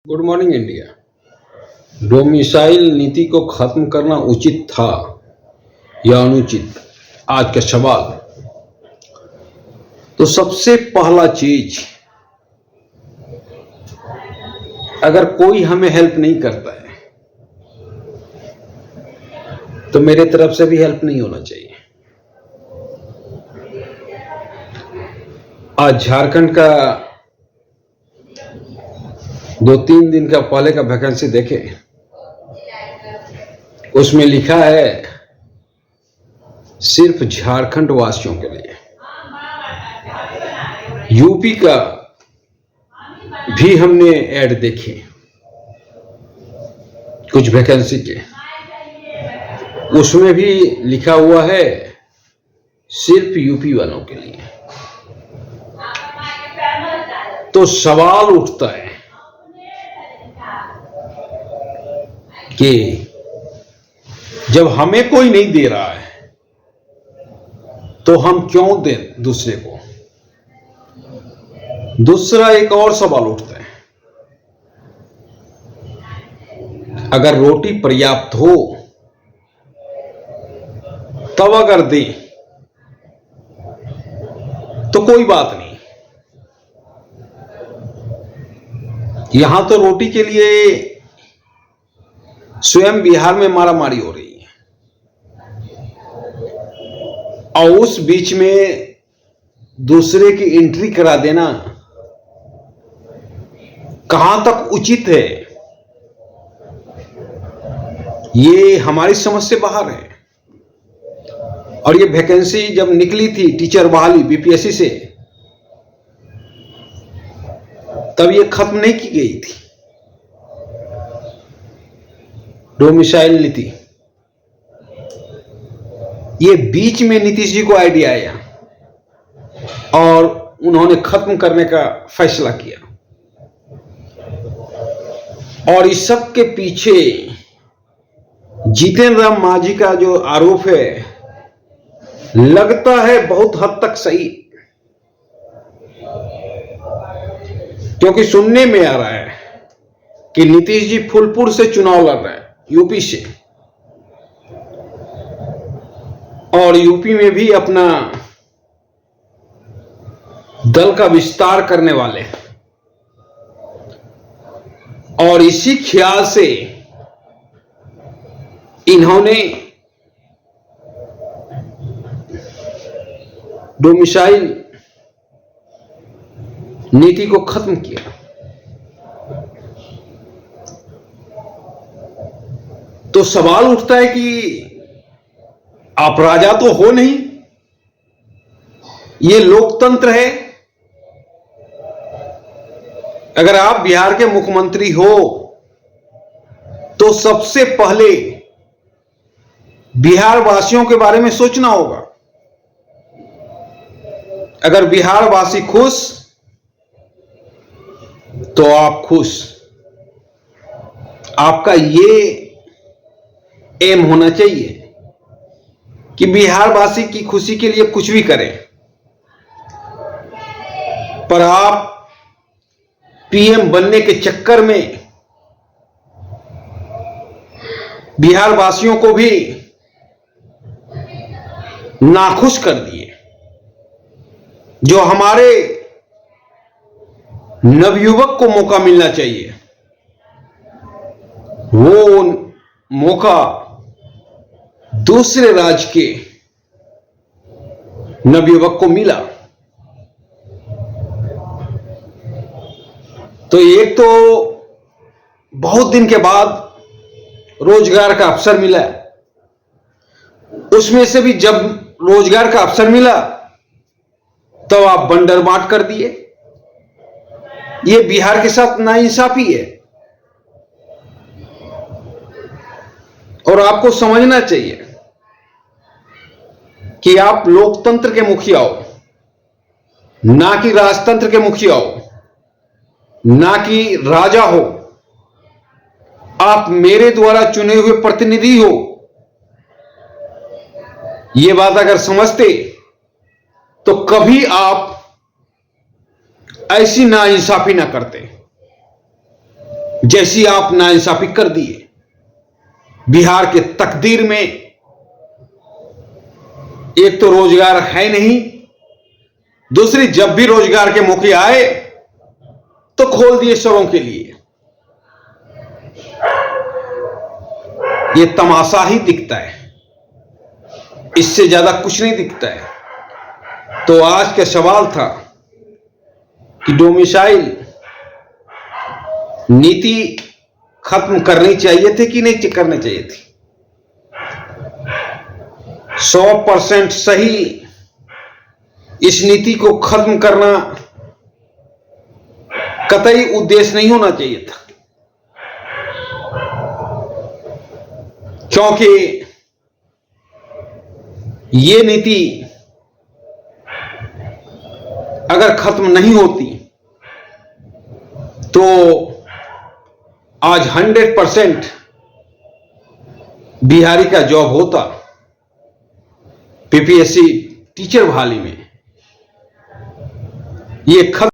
Good morning India. Domicile नीति को खत्म करना उचित था या अनुचित, आज का सवाल। तो सबसे पहला चीज, अगर कोई हमें हेल्प नहीं करता है तो मेरे तरफ से भी हेल्प नहीं होना चाहिए। आज झारखंड का 2-3 दिन का पहले का वैकेंसी देखे, उसमें लिखा है सिर्फ झारखंड वासियों के लिए। यूपी का भी हमने ऐड देखे कुछ वैकेंसी के, उसमें भी लिखा हुआ है सिर्फ यूपी वालों के लिए। तो सवाल उठता है कि जब हमें कोई नहीं दे रहा है तो हम क्यों दें दूसरे को। दूसरा एक और सवाल उठता है, अगर रोटी पर्याप्त हो तब अगर दे तो कोई बात नहीं। यहां तो रोटी के लिए स्वयं बिहार में मारामारी हो रही है, और उस बीच में दूसरे की एंट्री करा देना कहां तक उचित है, ये हमारी समझ से बाहर है। और ये वैकेंसी जब निकली थी टीचर बहाली बीपीएससी से, तब ये खत्म नहीं की गई थी डोमिसाइल नीति। ये बीच में नीतीश जी को आइडिया आया और उन्होंने खत्म करने का फैसला किया। और इस सब के पीछे जितेंद्र राम मांझी का जो आरोप है, लगता है बहुत हद तक सही, क्योंकि सुनने में आ रहा है कि नीतीश जी फूलपुर से चुनाव लड़ रहे हैं, यूपी से, और यूपी में भी अपना दल का विस्तार करने वाले, और इसी ख्याल से इन्होंने डोमिसाइल नीति को खत्म किया। तो सवाल उठता है कि आप राजा तो हो नहीं, ये लोकतंत्र है। अगर आप बिहार के मुख्यमंत्री हो तो सबसे पहले बिहार वासियों के बारे में सोचना होगा। अगर बिहार वासी खुश तो आप खुश। आपका ये एम होना चाहिए कि बिहार वासी की खुशी के लिए कुछ भी करें। पर आप पीएम बनने के चक्कर में बिहार वासियों को भी नाखुश कर दिए। जो हमारे नवयुवक को मौका मिलना चाहिए, वो मौका दूसरे राज्य के नवयुवक को मिला। तो एक तो बहुत दिन के बाद रोजगार का अवसर मिला, उसमें से भी जब रोजगार का अवसर मिला तो आप बंदरबाट कर दिए। ये बिहार के साथ नाइंसाफी है, और आपको समझना चाहिए कि आप लोकतंत्र के मुखिया हो, ना कि राजतंत्र के मुखिया हो, ना कि राजा हो। आप मेरे द्वारा चुने हुए प्रतिनिधि हो। यह बात अगर समझते तो कभी आप ऐसी नाइंसाफी ना करते। जैसी आप नाइंसाफी कर दिए। बिहार के तकदीर में एक तो रोजगार है नहीं, दूसरी जब भी रोजगार के मौके आए तो खोल दिए शवों के लिए। यह तमाशा ही दिखता है, इससे ज्यादा कुछ नहीं दिखता है। तो आज का सवाल था कि डोमिसाइल नीति खत्म करनी चाहिए थी कि नहीं करनी चाहिए थी। 100% सही इस नीति को खत्म करना कतई उद्देश्य नहीं होना चाहिए था, क्योंकि ये नीति अगर खत्म नहीं होती तो आज 100% बिहारी का जॉब होता पीपीएससी टीचर बहाली में। ये खत्म